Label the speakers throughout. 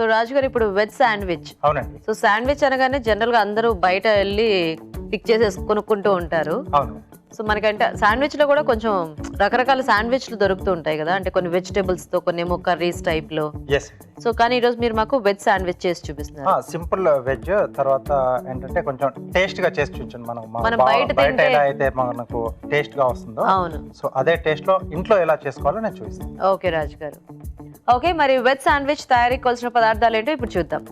Speaker 1: So రాజు గారు ఇప్పుడు veg sandwich.
Speaker 2: అవునండి.
Speaker 1: సో శాండ్విచ్ అనగానే జనరల్ గా అందరూ బయట వెళ్ళి పిక్ చేసేసి కొనుక్కుంటూ ఉంటారు.
Speaker 2: అవును.
Speaker 1: సో మనకంటే శాండ్విచ్ లో కూడా కొంచెం రకరకాల శాండ్విచ్లు దొరుకుతూ ఉంటాయి కదా, అంటే కొన్ని వెజిటేబుల్స్ తో, కొన్ని ఏమో కర్రీస్ టైప్ లో. సో కానీ ఈ రోజు మీరు మాకు వెజ్ శాండ్విచ్ చేసి చూపిస్తున్నారు.
Speaker 2: సింపుల్ వెజ్, తర్వాత ఏంటంటే కొంచెం టేస్ట్ గా చేసి చూపించండి.
Speaker 1: మనం బయట
Speaker 2: ఎలా అయితే మనకు టేస్ట్ గా వస్తుందో,
Speaker 1: అవును,
Speaker 2: సో అదే టేస్ట్ లో ఇంట్లో ఎలా చేసుకోవాలో నేను చూపిస్తాను.
Speaker 1: ఓకే రాజు గారు. ఓకే, మరి వెజ్ శాండ్విచ్ తయారీకి కావాల్సిన పదార్థాలు ఏంటో ఇప్పుడు చూద్దాం.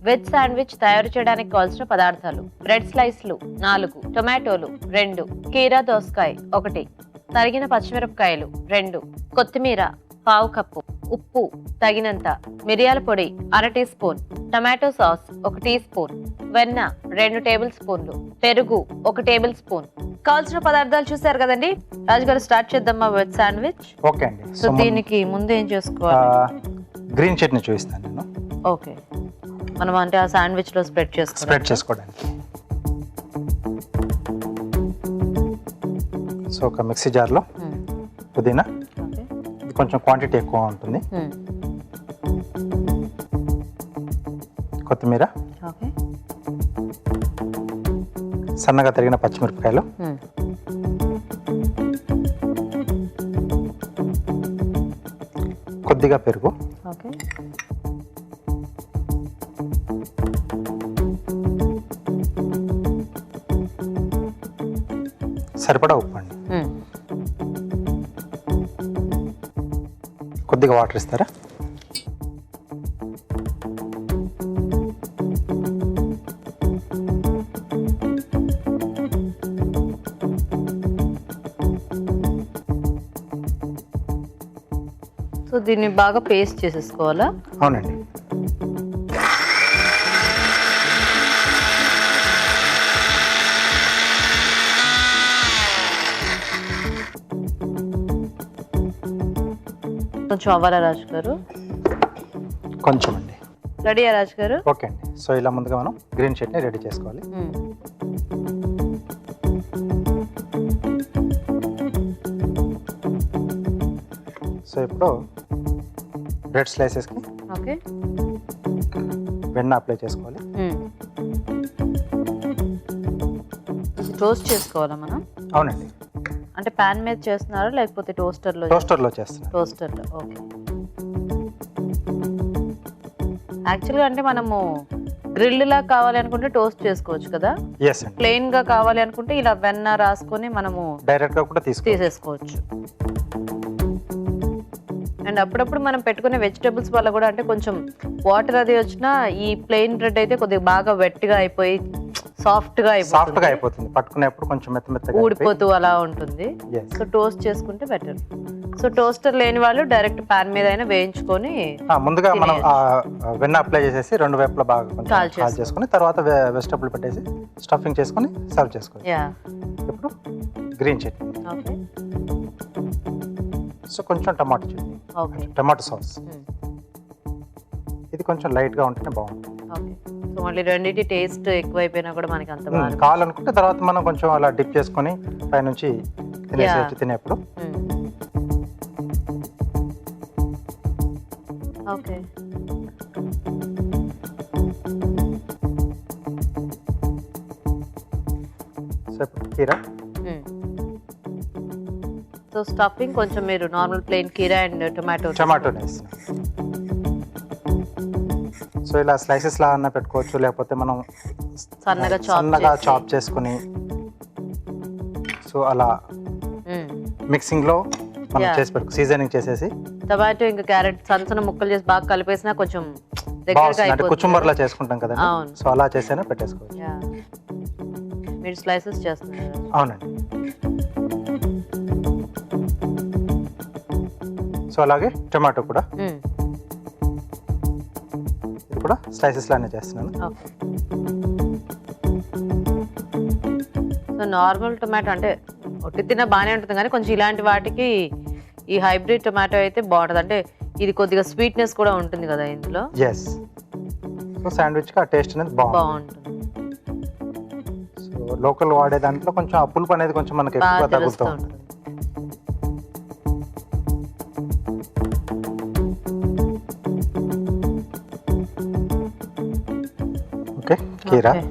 Speaker 1: వెజ్ శాండ్విచ్ తయారు చేయడానికి కావాల్సిన పదార్థాలు: బ్రెడ్ స్లైస్లు 4, టొమాటోలు 2, కీరా దోసకాయ 1, తరిగిన పచ్చిమిరపకాయలు 2, కొత్తిమీర 1/2 కప్పు, ఉప్పు తగినంత, మిరియాల పొడి 1/2 teaspoon, tomato sauce 1 teaspoon, వెన్న 2 టేబుల్ స్పూన్లు, పెరుగు 1 టేబుల్ స్పూన్. కావాల్సిన పదార్థాలు చూసారు కదండి. రాజు గారు స్టార్ట్ చేద్దామా వెజ్ శాండ్విచ్?
Speaker 2: ఓకే అండి.
Speaker 1: సో దీనికి ముందు ఏం చేసుకోవాలి?
Speaker 2: గ్రీన్ చట్నీ చూపిస్తాను నేను.
Speaker 1: ఓకే, మనం అంటే ఆ శాండ్విచ్ లో స్ప్రెడ్
Speaker 2: చేసుకోవడానికి. సో ఒక మిక్సీ జార్లో పుదీనా, ఇది కొంచెం క్వాంటిటీ ఎక్కువ ఉంటుంది, కొత్తిమీర, సన్నగా తరిగిన పచ్చిమిరపకాయలు, కొద్దిగా పెరుగు, సరిపడా ఉప్పు అండి, కొద్దిగా వాటర్ ఇస్తారా?
Speaker 1: సో దీన్ని బాగా పేస్ట్ చేసేసుకోవాలా?
Speaker 2: అవునండి.
Speaker 1: కొంచెం అవ్వాలా రాజు గారు?
Speaker 2: కొంచెం అండి.
Speaker 1: రెడీయా రాజు గారు?
Speaker 2: ఓకే అండి. సో ఇలా ముందుగా మనం గ్రీన్ చట్నీ రెడీ చేసుకోవాలి. సో ఇప్పుడు బ్రెడ్ స్లైసెస్కి
Speaker 1: ఓకే
Speaker 2: వెన్న అప్లై చేసుకోవాలి.
Speaker 1: టోస్ట్ చేసుకోవాలా మనం?
Speaker 2: అవునండి.
Speaker 1: అంటే ప్యాన్ మీద చేస్తున్నారా లేకపోతే టోస్టర్లో?
Speaker 2: టోస్టర్లో చేస్తున్నాను.
Speaker 1: టోస్టర్లో. ఓకే. యాక్చువల్గా అంటే మనము గ్రిల్ లా కావాలి అనుకుంటే టోస్ట్ చేసుకోవచ్చు కదా.
Speaker 2: ఎస్ అండి.
Speaker 1: ప్లెయిన్ గా కావాలి అనుకుంటే ఇలా వెన్న రాసుకొని మనము
Speaker 2: డైరెక్ట్ గా కూడా
Speaker 1: తీసేసుకోవచ్చు. అండ్ అప్పుడప్పుడు మనం పెట్టుకునే వెజిటేబుల్స్ వల్ల కూడా అంటే కొంచెం వాటర్ అది వచ్చినా ఈ ప్లెయిన్ బ్రెడ్ అయితే కొద్దిగా బాగా వెట్గా అయిపోయి సాఫ్ట్ గా
Speaker 2: అయిపోతుంది. పట్టుకునేప్పుడు కొంచెం మెత్తగా
Speaker 1: ఊడిపోతూ అలా ఉంటుంది. సో టోస్ట్ చేసుకుంటే బెటర్. సో టోస్టర్ లేని వాళ్ళు డైరెక్ట్ పాన్ మీద అయినా వేయించుకొని
Speaker 2: ముందుగా మనం వెన్న అప్లై చేసేసి రెండు వైపులా బాగా కాల్ చేసుకొని తర్వాత వెజిటబుల్ పెట్టేసి స్టఫింగ్ చేసుకొని సర్వ్ చేసుకోవాలి. ఇప్పుడు గ్రీన్ చట్నీ.
Speaker 1: ఓకే.
Speaker 2: సో కొంచెం tomato chutney.
Speaker 1: Okay.
Speaker 2: Tomato sauce. ఇది కొంచెం లైట్ గా ఉంటేనే బాగుంటుంది.
Speaker 1: ఓకే. సో మళ్ళీ రెండింటి టేస్ట్ ఎక్కువైపోయినా కూడా మనకి అంత బాగా
Speaker 2: కావాలనుకుంటే తర్వాత మనం కొంచెం అలా డిప్ చేసుకొని పైనుంచి తినేసేయచ్చు తినేప్పుడు.
Speaker 1: ఓకే.
Speaker 2: సో ఇప్పుడు కీరా.
Speaker 1: సో స్టఫింగ్ కొంచెం మీరు నార్మల్ ప్లెయిన్ కీరా అండ్ టొమాటో
Speaker 2: వేస్తున్నాం. సో ఇలా స్లైసెస్ లా అన్న పెట్టుకోవచ్చు, లేకపోతే మనం సన్నగా చాప్ చేసుకుని సో అలా మిక్సింగ్ లో మనం చేసి పెట్టుకో సీజనింగ్ చేసేసి
Speaker 1: టొమాటో ఇంకా క్యారెట్ సన్న ముక్కలు చేసి బాగా కలిపేసినా కొంచెం
Speaker 2: కుచుంబర్ లా చేసుకుంటాం కదా, సో అలా చేసేనా పెట్టేసుకోవచ్చు.
Speaker 1: మీరు స్లైసెస్ చేస్తున్నారు?
Speaker 2: అవునండి. సో అలాగే టొమాటో కూడా ఇది కూడా స్లైసెస్ లానే చేస్తున్నాను.
Speaker 1: సో నార్మల్ టొమాటో అంటే ఒట్టి తిన్న బాగానే ఉంటుంది కానీ కొంచెం ఇలాంటి వాటికి ఈ హైబ్రిడ్ టొమాటో అయితే బాగుంటుంది. అంటే ఇది కొద్దిగా స్వీట్నెస్ కూడా ఉంటుంది కదా ఇందులో.
Speaker 2: ఎస్. సో శాండ్విచ్ కి ఆ టేస్ట్ అనేది బాగుంటుంది. సో లోకల్ వాడే దాంట్లో కొంచెం ఆ పులుపు అనేది కొంచెం మనకి ఎక్కువ తగులుతూ ఉంటుంది. ఓకే, కీరా,
Speaker 1: Okay.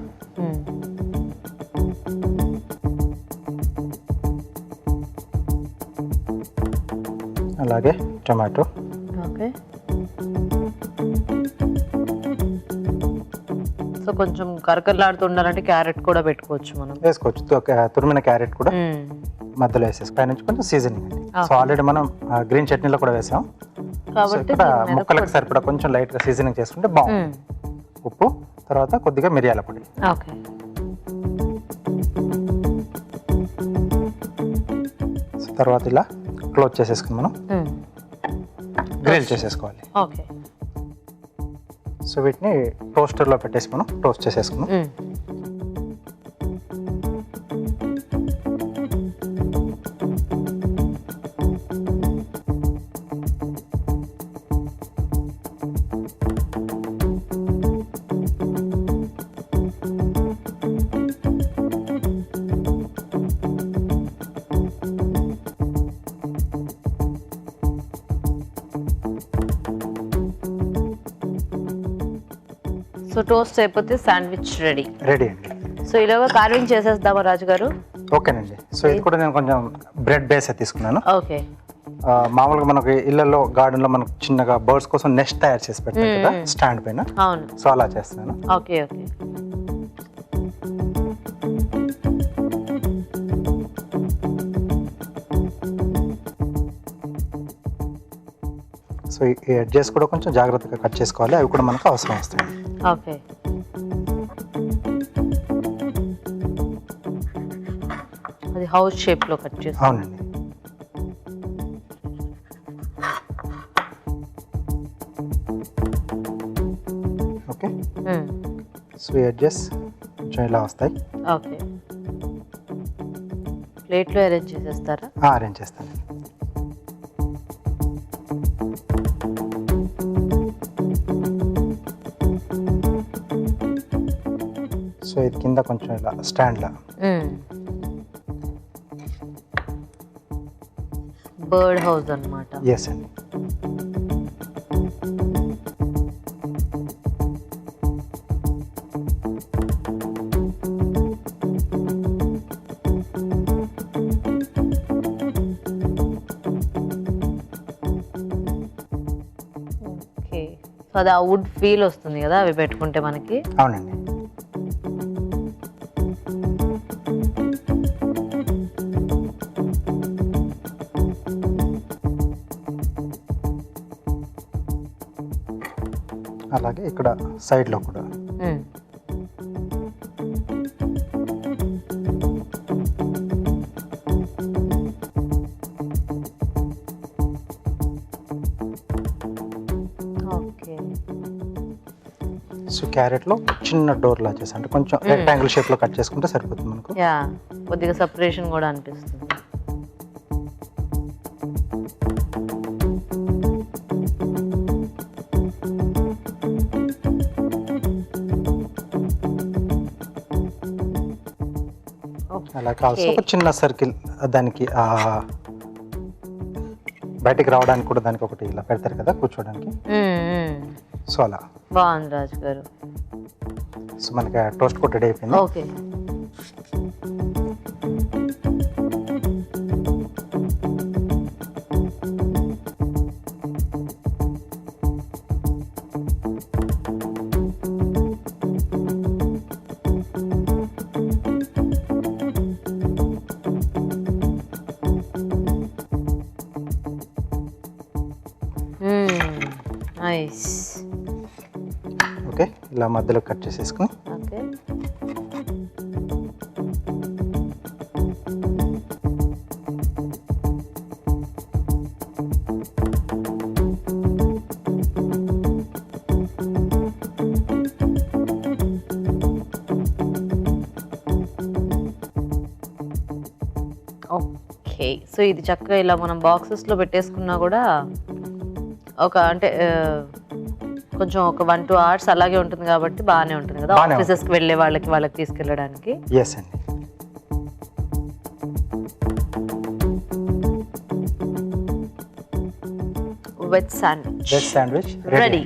Speaker 2: అలాగే టొమాటో,
Speaker 1: ఓకే. సో కొంచెం కరకరలాడుతూ ఉండాలంటే క్యారెట్ కూడా పెట్టుకోవచ్చు మనం.
Speaker 2: వేసుకోవచ్చు. తురిమిన క్యారెట్ కూడా మధ్యలో వేసేసి పైనుంచి కొంచెం సీజనింగ్ అండి. సో ఆల్రెడీ మనం గ్రీన్ చట్నీలో కూడా వేసాం. సో
Speaker 1: కాబట్టి
Speaker 2: ఇక్కడ ముక్కలకు సరిపడా కొంచెం లైట్గా సీజనింగ్ చేసుకుంటే బాగుంటుంది. ఉప్పు, తర్వాత కొద్దిగా మిరియాల పొడి.
Speaker 1: ఓకే.
Speaker 2: సో తర్వాత ఇలా క్లోజ్ చేసేసుకుని మనం గ్రిల్ చేసేసుకోవాలి.
Speaker 1: ఓకే.
Speaker 2: సో వీటిని టోస్టర్లో పెట్టేసి మనం టోస్ట్ చేసేసుకున్నాం.
Speaker 1: సో టోస్ట్ అయిపోతే శాండ్విచ్ రెడీ.
Speaker 2: రెడీ అండి.
Speaker 1: సో ఇలాగా కార్వింగ్ చేసేద్దామా రాజు గారు?
Speaker 2: ఓకేనండి. సో ఇది కూడా నేను కొంచెం బ్రెడ్ బేస్ తీసుకున్నాను.
Speaker 1: ఓకే.
Speaker 2: మామూలుగా మనకి ఇళ్లలో గార్డెన్ లో మనకు చిన్నగా బర్డ్స్ కోసం నెస్ట్ తయారు చేసి పెడతాం కదా స్టాండ్ పైన.
Speaker 1: అవును.
Speaker 2: సో అలా చేస్తున్నాను.
Speaker 1: ఓకే. ఓకే.
Speaker 2: సో ఈ ఎడ్జెస్ కూడా కొంచెం జాగ్రత్తగా కట్ చేసుకోవాలి, అవి కూడా మనకు అవసరం వస్తాయి.
Speaker 1: ఓకే. అది హౌస్ షేప్ లో కట్ చేసి.
Speaker 2: అవునండి. ఓకే. సో ఈ ఎడ్జెస్ కొంచెం ఇలా వస్తాయి.
Speaker 1: ఓకే. ప్లేట్లో అరేంజ్ చేసేస్తారా?
Speaker 2: అరేంజ్ చేస్తాను. సో ఇది కింద కొంచెం ఇలా స్టాండ్లా
Speaker 1: బర్డ్ హౌస్ అన్నమాట.
Speaker 2: ఎస్ అండి.
Speaker 1: ఓకే. సో అది ఆ వుడ్ ఫీల్ వస్తుంది కదా అవి పెట్టుకుంటే మనకి.
Speaker 2: అవునండి. అలాగే ఇక్కడ సైడ్లో కూడా
Speaker 1: ఓకే.
Speaker 2: సో క్యారెట్లో చిన్న డోర్ లా చేసి అంటే కొంచెం రెక్టాంగిల్ షేప్లో కట్ చేసుకుంటే సరిపోతుంది మనకు.
Speaker 1: యా, కొద్దిగా సపరేషన్ కూడా అనిపిస్తుంది.
Speaker 2: అలా కాల్సి ఒక చిన్న సర్కిల్ దానికి బయటికి రావడానికి కూడా దానికి ఒకటి ఇలా పెడతారు కదా కూర్చోడానికి. సో అలా
Speaker 1: బాగుంది రాజు గారు.
Speaker 2: సో మనకి టోస్ట్ కూడా రెడీ అయిపోయింది.
Speaker 1: ఓకే. నైస్.
Speaker 2: ఓకే, ఇలా మధ్యలో కట్ చేసేసుకుని
Speaker 1: ఓకే. ఓకే. సో ఇది చక్కగా ఇలా మనం బాక్సెస్లో పెట్టేసుకున్నా కూడా ఒక అంటే కొంచెం ఒక 1-2 hours అలాగే ఉంటుంది కాబట్టి బాగానే ఉంటుంది కదా ఆఫీసెస్కి వెళ్ళే వాళ్ళకి తీసుకెళ్ళడానికి.
Speaker 2: ఎస్ అండి.
Speaker 1: Veg sandwich
Speaker 2: ready.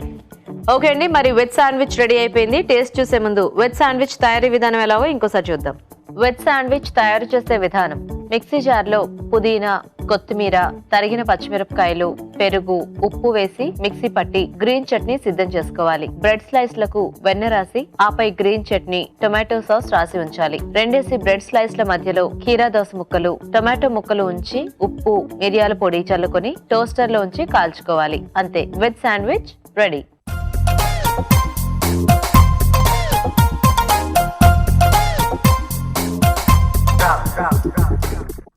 Speaker 1: ఓకే అండి, మరి వెజ్ శాండ్విచ్ రెడీ అయిపోయింది. టేస్ట్ చూసే ముందు వెజ్ శాండ్విచ్ తయారీ విధానం ఎలాగో ఇంకోసారి చూద్దాం. వెజ్ శాండ్విచ్ తయారు చేసే విధానం: మిక్సీ జార్లో పుదీనా, కొత్తిమీర, తరిగిన పచ్చిమిరపకాయలు, పెరుగు, ఉప్పు వేసి మిక్సీ పట్టి గ్రీన్ చట్నీ సిద్ధం చేసుకోవాలి. బ్రెడ్ స్లైస్లకు వెన్న రాసి ఆపై గ్రీన్ చట్నీ, టొమాటో సాస్ రాసి ఉంచాలి. 2 బ్రెడ్ స్లైస్ల మధ్యలో కీరా దోస ముక్కలు, టొమాటో ముక్కలు ఉంచి ఉప్పు, మిరియాల పొడి చల్లుకొని టోస్టర్ లో ఉంచి కాల్చుకోవాలి. అంతే, వెజ్ శాండ్విచ్ రెడీ.